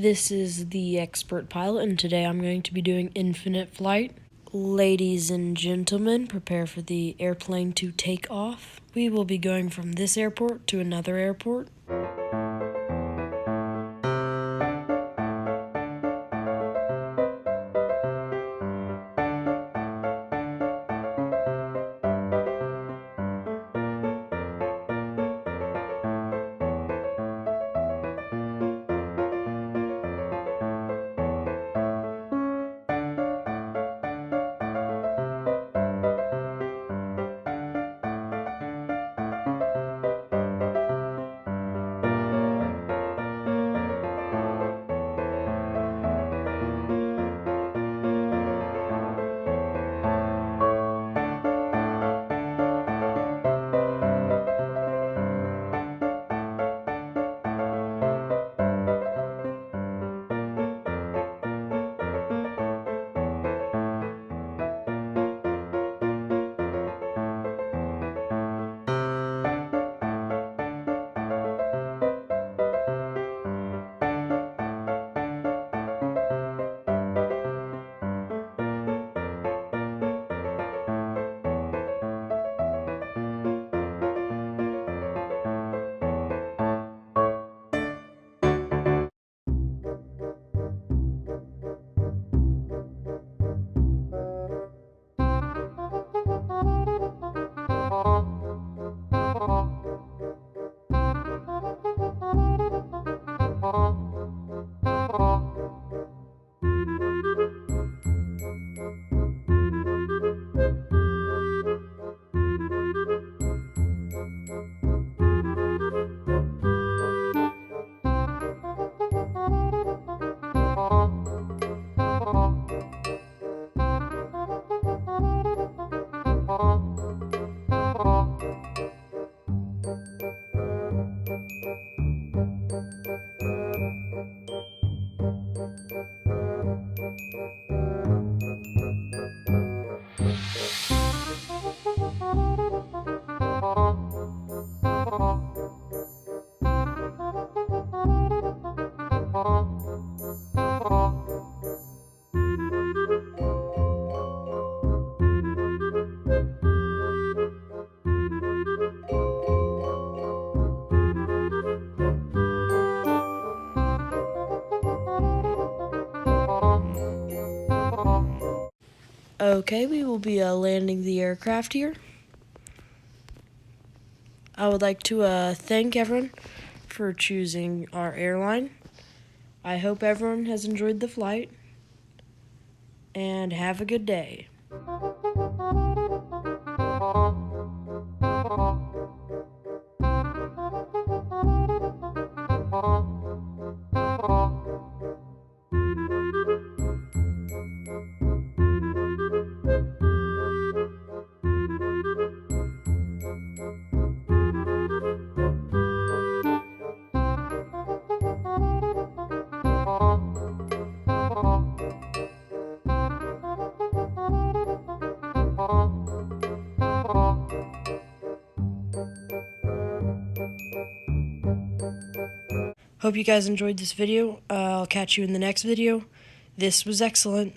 This is the Expert Pilot, and today I'm going to be doing infinite flight. Ladies and gentlemen, prepare for the airplane to take off. We will be going from this airport to another airport. Okay, we will be landing the aircraft here. I would like to thank everyone for choosing our airline. I hope everyone has enjoyed the flight, and have a good day. Hope you guys enjoyed this video. I'll catch you in the next video. This was excellent.